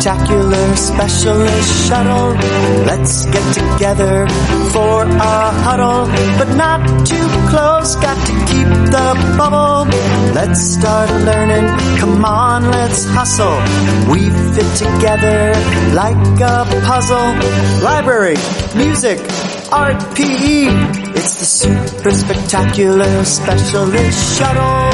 spectacular specialist shuttle. Let's get together for a huddle, but not too close, got to keep the bubble. Let's start learning, come on, let's hustle. We fit together like a puzzle. Library, music, art, PE. It's the super spectacular specialist shuttle.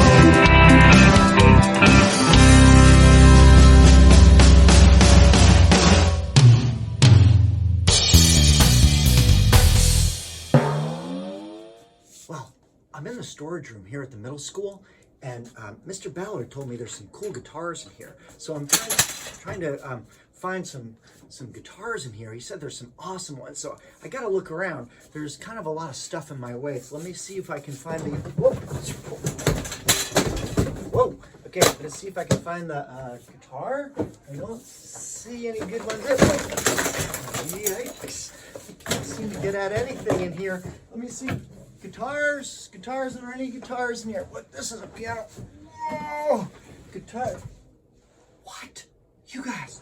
I'm in the storage room here at the middle school, and Mr. Ballard told me there's some cool guitars in here. So I'm trying to find some guitars in here. He said there's some awesome ones. So I got to look around. There's kind of a lot of stuff in my way. So let me see if I can find the... Whoa. Okay, I'm going to see if I can find the guitar. I don't see any good ones there. Yikes. I can't seem to get at anything in here. Let me see. Guitars, are there any guitars in here? What, this is a piano. Oh, guitar. What? You guys,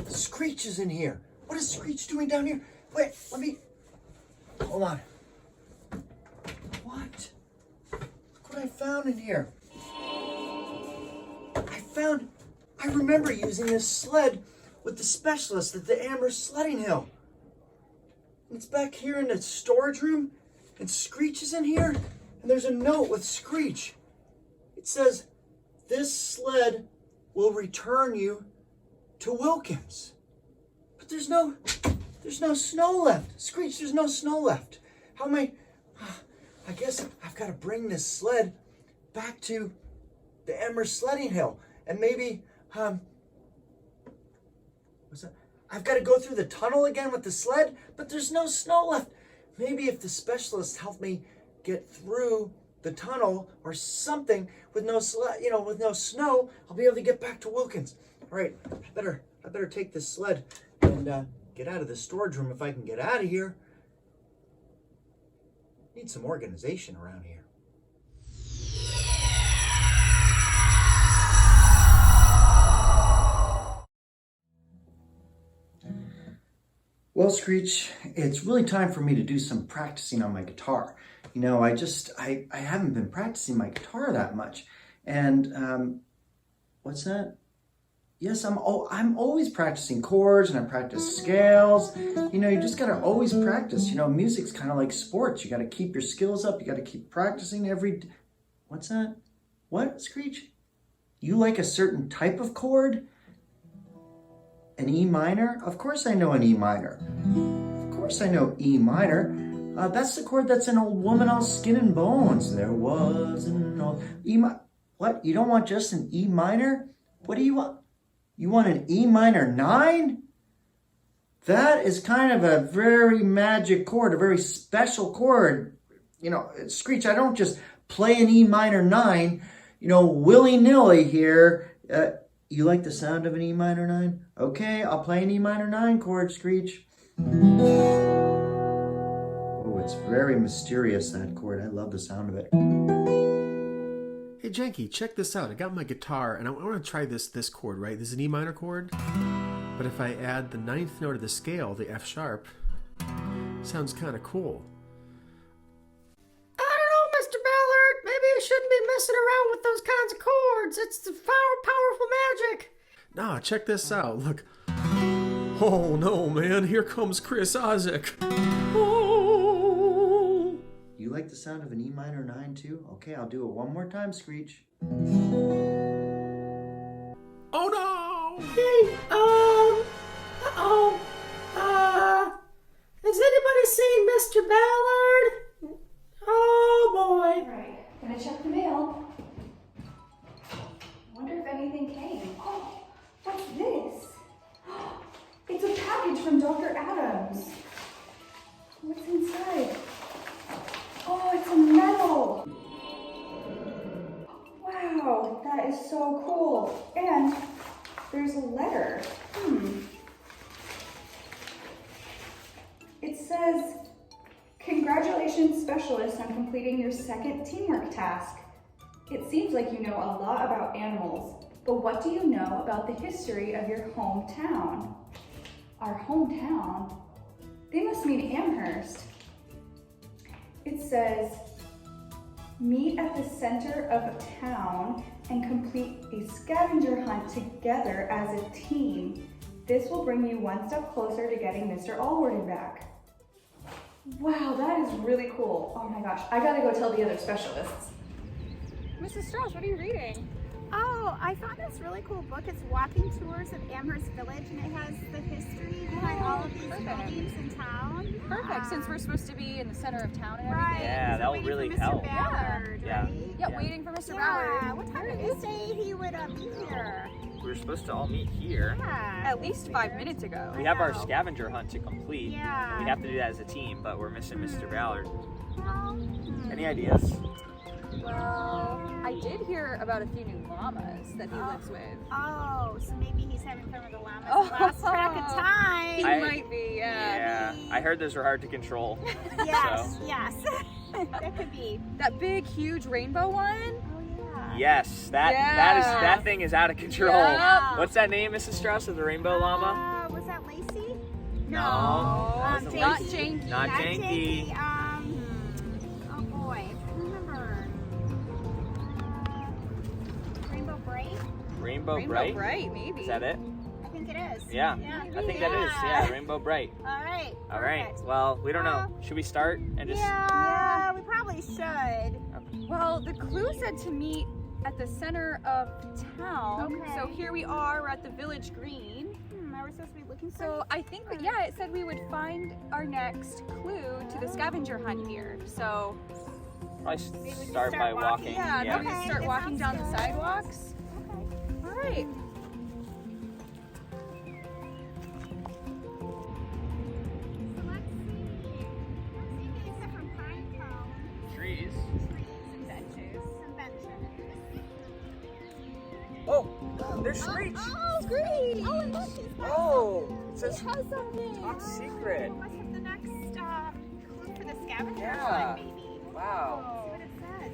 Screech is in here. What is Screech doing down here? Wait, hold on. What? Look what I found in here. I remember using this sled with the specialist at the Amherst sledding hill. It's back here in the storage room. And Screech is in here, and there's a note with Screech. It says, this sled will return you to Wilkins. But there's no snow left. Screech, there's no snow left. How am I guess I've got to bring this sled back to the Amherst sledding hill. And maybe, what's that? I've got to go through the tunnel again with the sled, but there's no snow left. Maybe if the specialist helped me get through the tunnel or something with no snow, I'll be able to get back to Wilkins. All right, I better take this sled and get out of the storage room if I can get out of here. Need some organization around here. Well, Screech, it's really time for me to do some practicing on my guitar. You know, I haven't been practicing my guitar that much. And, what's that? Yes, I'm always practicing chords, and I practice scales. You know, you just gotta always practice. You know, music's kind of like sports. You gotta keep your skills up. You gotta keep practicing what's that? What, Screech? You like a certain type of chord? An E minor? Of course I know an E minor. Of course I know E minor. That's the chord that's in Old Woman All Skin and Bones. There was an old... What? You don't want just an E minor? What do you want? You want an E minor 9? That is kind of a very magic chord, a very special chord. You know, Screech, I don't just play an E minor 9, willy-nilly here. You like the sound of an E minor 9? Okay, I'll play an E minor 9 chord, Screech. Oh, it's very mysterious, that chord. I love the sound of it. Hey, Janky, check this out. I got my guitar, and I want to try this chord, right? This is an E minor chord. But if I add the 9th note of the scale, the F sharp, sounds kind of cool. Shouldn't be messing around with those kinds of chords. It's the powerful magic. Nah, check this out. Look. Oh no, man. Here comes Chris Isaac. Oh. You like the sound of an E minor 9 too? Okay, I'll do it one more time, Screech. Oh no! Hey, has anybody seen Mr. Ballard? Oh boy. Right. Gonna check the mail. I wonder if anything came. Oh, what's this? It's a package from Dr. Adams. What's inside? Oh, it's a medal. Wow, that is so cool. And there's a letter. It says, "Congratulations, specialist, on completing your second teamwork task. It seems like you know a lot about animals, But what do you know about the history of your hometown? Our hometown? They must mean Amherst. It says, meet at the center of town and complete a scavenger hunt together as a team. This will bring you one step closer to getting Mr. Allwarden back. Wow, that is really cool. Oh my gosh, I gotta go tell the other specialists. Mrs. Strauss, what are you reading? Oh, I found this really cool book. It's Walking Tours of Amherst Village, and it has the history behind all of these buildings in town. Perfect, since we're supposed to be in the center of town and Right. everything. Yeah, So that'll waiting really for Mr. help. Ballard, Yeah. right? Yeah, waiting for Mr. Yeah. Ballard. What time did you say he would be here? We were supposed to all meet here. Yeah. At least 5 minutes ago. We have our scavenger hunt to complete. Yeah. We have to do that as a team, but we're missing Mr. Ballard. Well, Any ideas? Well, I did hear about a few new llamas that he lives with. oh, so maybe he's having fun with the llamas and lost track of time. He I- might be, yeah. Yeah, I heard those were hard to control. Yes, So. yes. That could be. That big, huge rainbow one? Oh, yeah. Yes, that Yeah. that thing is out of control. Yeah. What's that name, Mrs. Strauss, of the rainbow llama? Was that Lacey? No. Janky. Not Janky. Not Janky. Oh boy, I can't remember. Rainbow Bright? Rainbow Rainbow Bright? Bright, maybe. Is that it? I think it is. Yeah. I think that is. Yeah, Rainbow Bright. All right. All right. perfect. Well, we don't know. Should we start and just? Yeah, we probably should. Well, the clue said to meet at the center of town. Okay. So here we are, we're at the village green. Are we supposed to be looking for So I think, yeah, it said we would find our next clue to the scavenger hunt here. So Probably Maybe we can start by start walking. walking. yeah, maybe Okay, start that walking sounds down the good. sidewalks. Okay. All right. So let's see. Except for pine cones, Trees. trees, and benches. Some benches. Oh, there's Screech. Oh, Screech! Oh, and look, he's got Oh, it says Has something. top secret. must have the next clue for the scavenger Yeah. hunt, maybe. Wow. See what it says.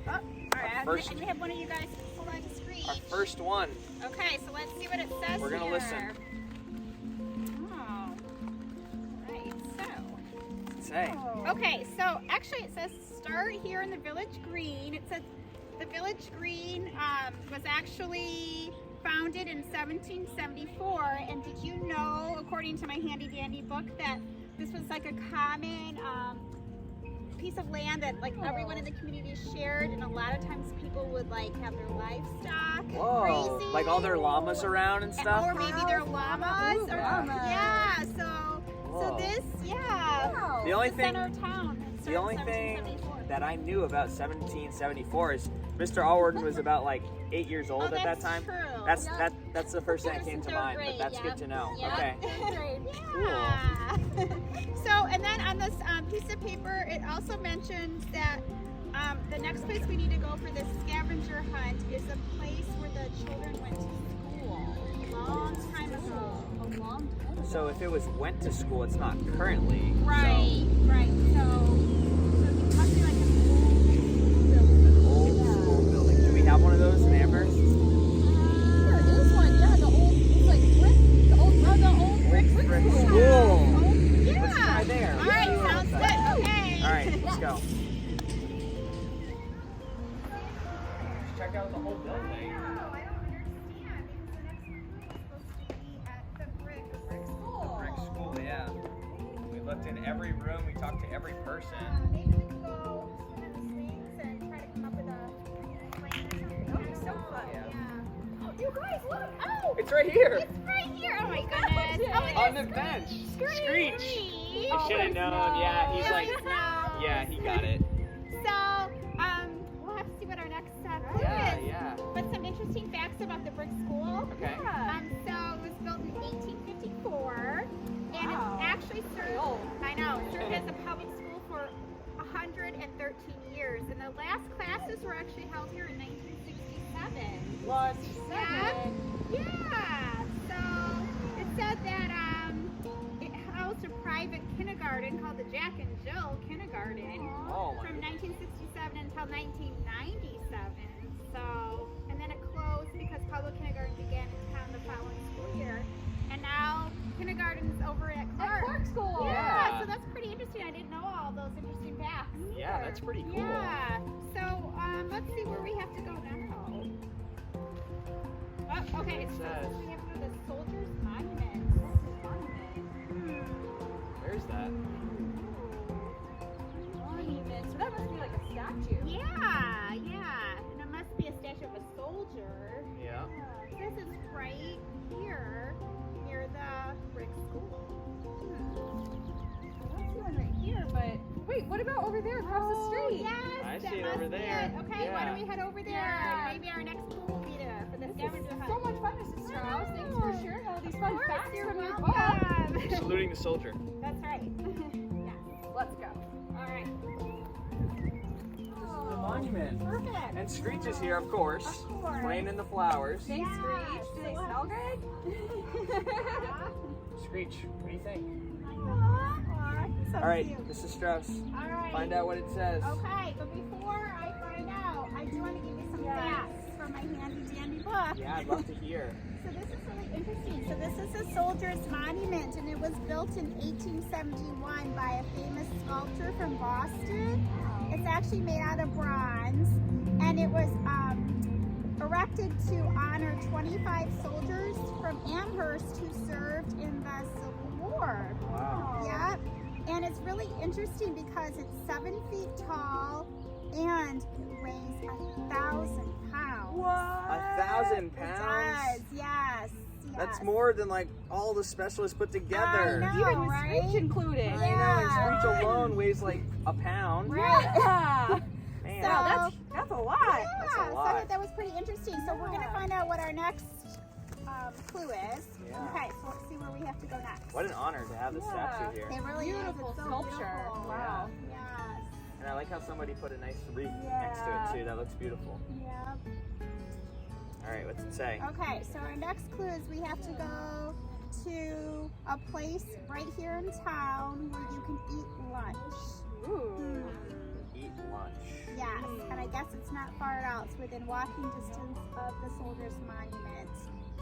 Oh, all right. first- And we have one of you guys hold on to Screech. Our first one. Okay, so let's see what it says. We're gonna here. listen. Oh. Right, so. Say. Okay, so actually it says start here in the village green. It says the village green was actually founded in 1774. And did you know, according to my handy dandy book, that this was like a common piece of land that like everyone in the community shared, and a lot of times people would like have their livestock Whoa. grazing. Like all their llamas around and stuff. Or maybe their llamas. Ooh, llamas. Yeah, so Whoa. this, yeah. Wow. The only the thing, center of town. It the started only in thing 1774. that I knew about 1774 is Mr. Allwarden was about like 8 years old Oh, at that that's time. True. That's Yep. that's the first thing that came to Third mind, grade, but that's yep. good to know. Yep, Okay. third grade. Yeah. So, and then on this piece of paper, it also mentions that the next place we need to go for this scavenger hunt is a place where the children went to school a long time ago. A long time ago. So if it was went to school, it's not currently. Right, right. So it must be like an So old school building. Do we have one of those in Amherst? There is one, yeah, the old, it's like brick, the old brick Brick school. school. Yeah. Let's try there. All Let's right, see what sounds it's good. like. Okay. All right, let's go. Check out the whole building. Oh, I don't understand because the next one is supposed to be at the brick school. Brick school, yeah. We looked in every room. We talked to every person. Maybe we can go swim in the swings and try to come up with a plan or something. That would be so fun. Yeah. Oh, you guys, look! Oh, It's right here. it's right here! Oh my goodness! Oh, it On is the bench. Screech! Screech. You should have known. Yeah, he's like, yeah, he got it. So, we'll have to see what our next clue Yeah, is. yeah. But some interesting facts about the brick school. Okay. So it was built in 1854, and it actually served. I know, served as a public school for 113 years, and the last classes were actually held here in 1967. What? Yeah. So it said that it housed a private kindergarten called the Jack and Jill Kindergarten Oh, my from 1967 until 1997. So, and then it closed because public kindergarten began in town the following school year. And now kindergarten is over at Clark School. Yeah. So that's pretty interesting. I didn't know all those interesting facts. Yeah, that's pretty cool. Yeah. So let's see where we have to go now. Oh, okay. So we have to go to the Soldiers Monument. Where's that? Monument. So that must be like a statue. Yeah, yeah. And it must be a statue of a soldier. Yeah. This is right here near the brick school. I don't see one right here, but wait, what about over there across the street? Yes, I that see it must over be there. it. Okay, why Yeah. don't we head over there? Yeah. Maybe our next school will be there for the scavenger hunt. So much fun, Mrs. Strauss. Thanks for sharing all these fun facts You're from your book. welcome. Saluting the soldier. That's right. Yes. Let's go. All right. The monument. Perfect. And Screech is here, of course. Of course. Playing in the flowers. Thanks, Screech. Do they smell good? Screech, what do you think? So All right, cute. Mrs. Strauss, All right. find out what it says. Okay, but before I find out, I do want to give you some facts from my handy dandy book. Yeah, I'd love to hear. So this is really interesting. So this is a soldier's monument, and it was built in 1871 by a famous sculptor from Boston. It's actually made out of bronze, and it was erected to honor 25 soldiers from Amherst who served in the Civil War. Wow. Yep. And it's really interesting because it's 7 feet tall and it weighs 1,000 pounds. 1,000 pounds? It does, yes. That's more than like all the specialists put together. I know, Even with right? Screech included. I know, and Screech alone weighs like a pound. Right. Yeah. Man. So- That's a lot. Yeah, That's a so I lot. thought that was pretty interesting. So we're going to find out what our next clue is. Yeah. Okay, so let's see where we have to go next. What an honor to have the statue here. It really Beautiful is. It's so sculpture. beautiful. Wow. Yes. And I like how somebody put a nice wreath next to it too. That looks beautiful. Yep. All right, what's it say? Okay, so our next clue is we have to go to a place right here in town where you can eat lunch. Ooh. Eat lunch. Yes, and I guess it's not far at all. It's within walking distance of the Soldiers Monument.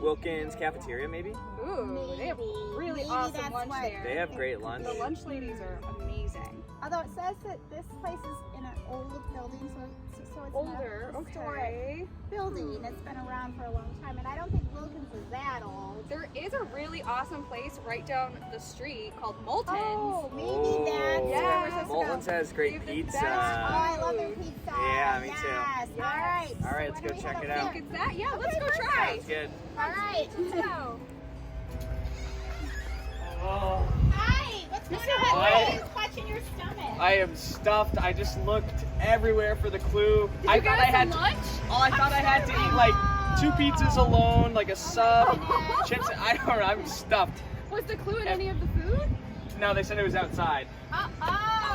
Wilkins Cafeteria, maybe? Ooh, they have really Maybe awesome that's lunch what- there. They have great lunch. The lunch ladies are amazing. Although it says that this place is in an old building, so it's Older, a historic okay. building. It's been around for a long time, and I don't think Wilkins is that old. There is a really awesome place right down the street called Moulton's. Oh, maybe that's where we're supposed to go. Moulton's has great They have the pizza. best Oh, I love their pizza. Yeah, me too. Yes. Yes. All right. All right, let's So go when do we check head it up out. there? Think it's that? Yeah, let's Okay, go perfect. try. Sounds good. All right. Let's go. Oh, Hi. What's going on? Hi. Why are you clutching your stomach? I am stuffed. I just looked everywhere for the clue. Did I you thought get I us had some lunch? I thought I had to eat like 2 pizzas alone, like a sub, goodness. chips. I don't know. I'm stuffed. Was the clue in any of the food? No, they said it was outside. Oh,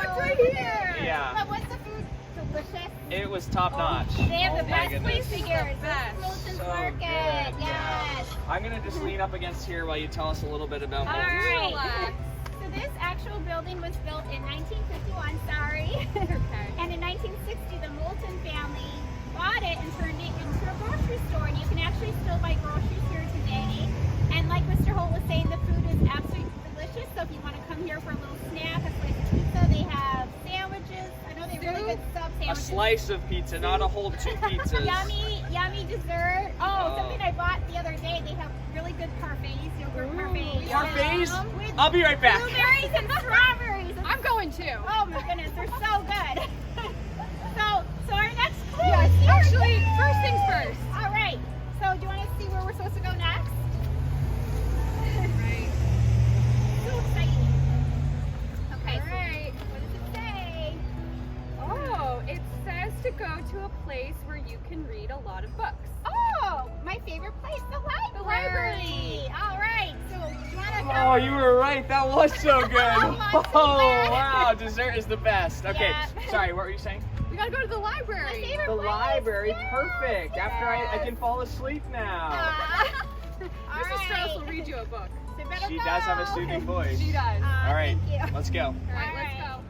it's right here. Yeah. But was the food delicious? It was top notch. They have Oh the my best goodness. place here. best. Wilson's So Market. good. Yes. I'm gonna just lean up against here while you tell us a little bit about All Moulton's. right. Relax. So this actual building was built in 1951. Sorry. Okay. And in 1960, the Moulton family bought it and turned it into a grocery store. And you can actually still buy groceries here today. And like Mr. Holt was saying, the food is absolutely delicious. So if you want to come here for a little snack, a slice of pizza, they have sandwiches. I know they have really good sub A sandwiches. slice of pizza, not a whole 2 pizzas. Yummy dessert. Oh, Oh. something I bought the other day. They have really good parfaits, yogurt parfaits. Parfaits? With I'll be right back. blueberries and strawberries. I'm going too. Oh my goodness, they're so good. so our next clue Yes, is here. actually, first things first. All right. So do you want to see where we're supposed to go next? Right. So exciting. Okay. All right. So what does it say? Oh, it says to go to a place where you can read a lot of books. Oh, my favorite place, the library. The library. All right. So you want to go? Oh, you were right. That was so good. Lots of Oh, that. wow. Dessert is the best. Okay. Yeah. Sorry, what were you saying? We gotta go to the My library. favorite The place. library. Yes. Perfect. After I Yes. can fall asleep now. All Mrs. Strauss right. will read you a book. So you better She go. does have a soothing voice. She does. All right. Thank you. Let's go. All right, All let's right. go.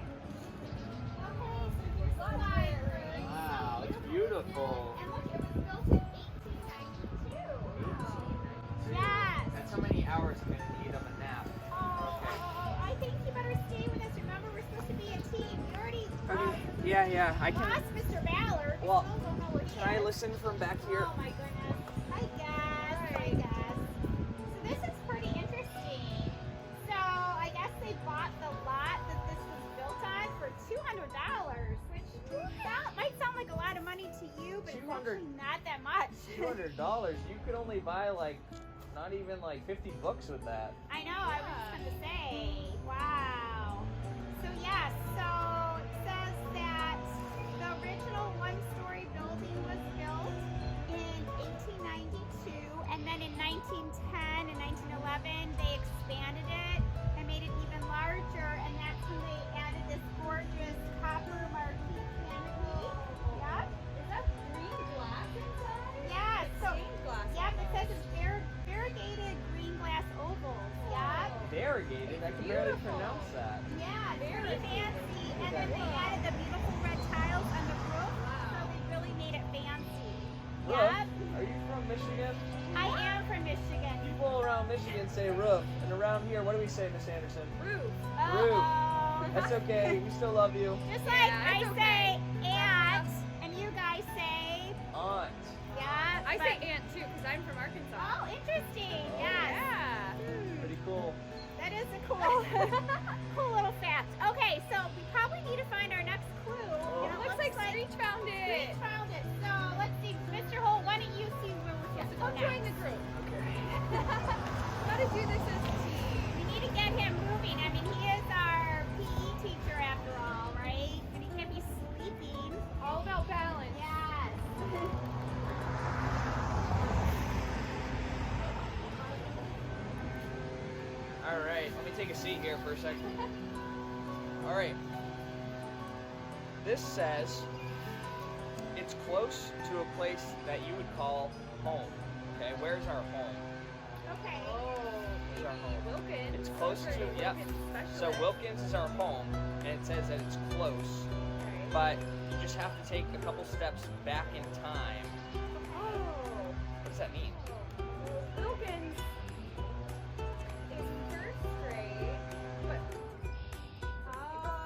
Wow, it's beautiful. And look, it was built in 1892. Yeah, I can. Lost Mr. Ballard. Well, Still don't know where he Can I is. listen from back here? Oh my goodness. Hi guys. Hi guys. So this is pretty interesting. So I guess they bought the lot that this was built on for $200, which might sound like a lot of money to you, but it's actually not that much. $200. You could only buy like not even like 50 books with that. I know, I was just going to say. Wow. So yes, so it says that the original one-story building was built in 1892, and then in 1910 and 1911 they expanded it and made it even larger, and that's when they added this gorgeous copper marquee canopy. Yep. Is that green glass inside? Yeah, so glass. yep, it says it's variegated green glass ovals. Yep. Variegated? I can barely pronounce that. Yeah, very fancy. And then they added the beautiful red tiles on the roof, so they really made it fancy. Roof? Yep. Are you from Michigan? I am from Michigan. People around Michigan say roof, and around here, what do we say, Miss Anderson? Roof. Uh-oh. That's okay. We still love you. Just like I say aunt, and you guys say Aunt. yeah. I say aunt too, because I'm from Arkansas. Oh, interesting. Yes. Yeah. Pretty cool. That is a cool, cool little fact. Okay, so we probably need to find our next clue. Oh. And It looks like Screech found it. Screech found it. So let's see, Mr. Holt, why don't you see where we're supposed to go Come join the next? group. Gotta do this as a team. We need to get him moving. I mean, he is our PE teacher after all, right? And he can't be sleeping. All about balance. Yes. All right, let me take a seat here for a second. All right. This says it's close to a place that you would call home. Okay, where's our home? Okay. Oh, Where's our maybe home? Wilkins. It's close Those are to, your yep. Wilkins So specialists. Wilkins is our home, and it says that it's close, Right. but you just have to take a couple steps back in time. Oh. What does that mean? Wilkins is first grade, but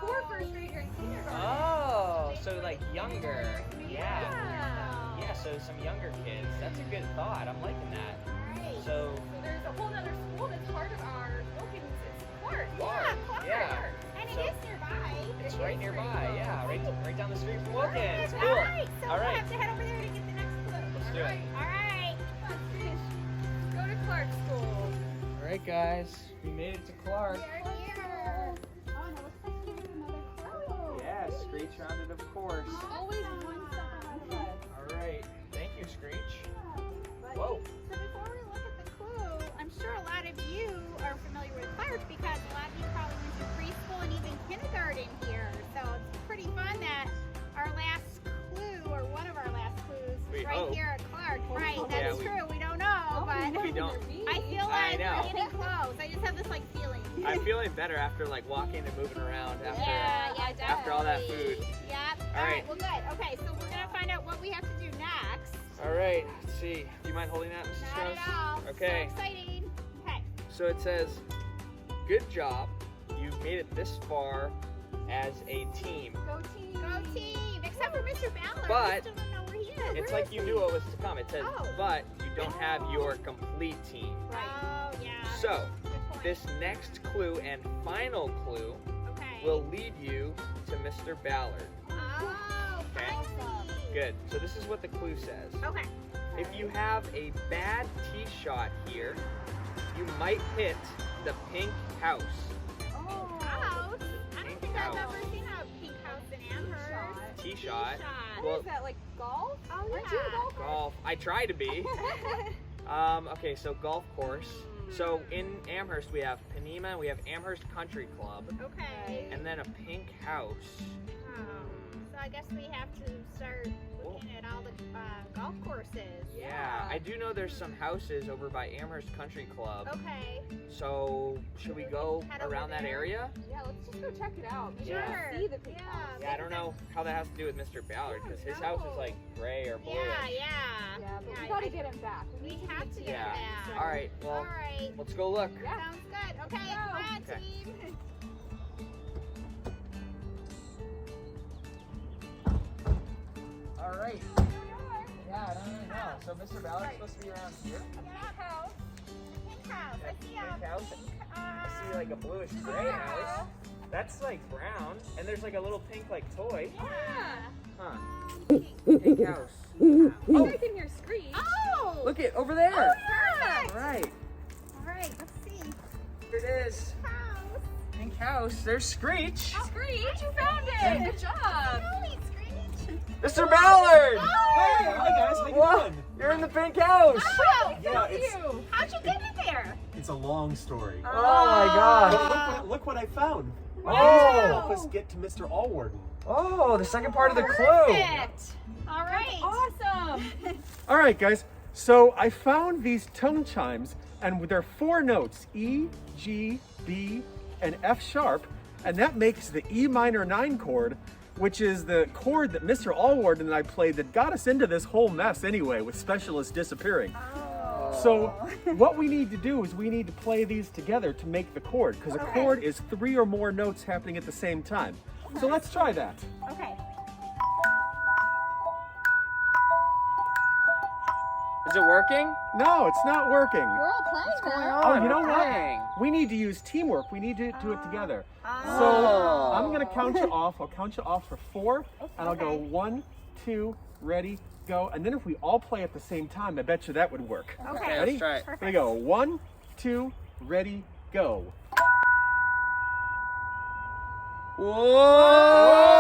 before first grade, you're in kindergarten. Oh, so like younger. Yeah. Yeah. Yeah, so some younger kids. That's a good thought. I'm liking that. Right. So, So there's a whole other school that's part of our Wilkins. It's Clark. Clark, Clark. yeah. And So- it is nearby. it's right nearby. Yeah, right down the street from Perfect. Wilkins. Cool. All right, so All we'll right. have to head over there to get the next clue. Let's do it. All right. Come on, Screech. Go to Clark School. All right, guys. We made it to Clark. We're here. Oh, and it looks like here's another clue. Yeah, Screech found it, of course. Always one step ahead of us. All right. Thank you, Screech. But- Whoa. So before we look at the clue, I'm sure a lot of you are familiar with Clark because a lot of you probably went to preschool and even kindergarten here. So it's pretty fun that our last clue, or one of our last clues, We is right hope. here at Clark. Right, Yeah, that's true. We don't know, but We don't. I feel I like know. we're getting close. I just have this like feeling. I'm feeling better after like walking and moving around after Yeah, after all that definitely. food. Yep. All right. Well, good. Okay, so we're gonna find out what we have to do next. All right. Let's see. Do you mind holding that, Mrs. Not Strauss? at all. Okay. So exciting. Okay. So it says, "Good job. You've made it this far as a team." Go team. Go team. Except for Mr. Ballard. But we still don't know where he is. It's like you knew what was to come. It says, Oh. "But you don't have your complete team." Oh, yeah. So Good point. this next clue and final clue Okay. will lead you to Mr. Ballard. Oh, Okay. fancy. Good. So this is what the clue says. Okay. If you have a bad tee shot here, you might hit the pink house. Oh. House? I don't think House. I've ever seen a pink house in Amherst. Tee shot. Shot. Well, Is that like golf? Oh, Aren't yeah. you a golfer? golf. I try to be. Okay, so golf course. So in Amherst we have Panema, we have Amherst Country Club, Okay. and then a pink house. Oh. So I guess we have to start looking at all the golf courses. Yeah, I do know there's some houses over by Amherst Country Club. Okay. So should we go Head over around that there? area? Yeah, let's just go check it out. Maybe Yeah. we'll see the pink Yeah. house. Yeah, I don't know how that has to do with Mr. Ballard because his house is like gray or bluish. Yeah. Yeah, but we gotta get him back. We have to get Yeah. him back. All right, well, All right. let's go look. Yeah. Sounds good. Okay, Go. come on, Okay. team. right. Yeah, I don't really know. So Mr. Ballard's supposed to be around here. House. Pink house. I see Pink house. I see like a bluish gray house. That's like brown. And there's like a little pink like toy. Yeah. Huh. Pink house. Oh, I can hear Screech. Oh! Look it over there. Perfect. Right. All right, let's see. Here it is. House. Pink house. There's Screech. Screech, you found it. Good job. Holy Screech. Mr. Ballard! Hey, hi guys, how you Whoa, doing? you're in the pink house. Oh, Yeah, it's how'd you get in there? a long story. Oh my gosh. But look what I found. Oh. Help us get to Mr. Allwarden. Oh, the second part of the clue. Perfect. All right. Awesome. All right, guys. So I found these tone chimes, and they're 4 notes: E, G, B, and F sharp, and that makes the E minor 9 chord, which is the chord that Mr. Allwarden and I played that got us into this whole mess anyway, with Specialist disappearing. So what we need to do is we need to play these together to make the chord, because a chord is 3 or more notes happening at the same time. So let's try that. Okay. Is it working? No, it's not working. We're all playing now. Oh, you know We're what? playing. We need to use teamwork. We need to do it together. Oh. So I'm gonna count you off. I'll count you off for 4, and I'll go 1, 2, ready, go. And then if we all play at the same time, I bet you that would work. Okay. Ready? Let's try it. Here we go. 1, 2, ready, go. Whoa!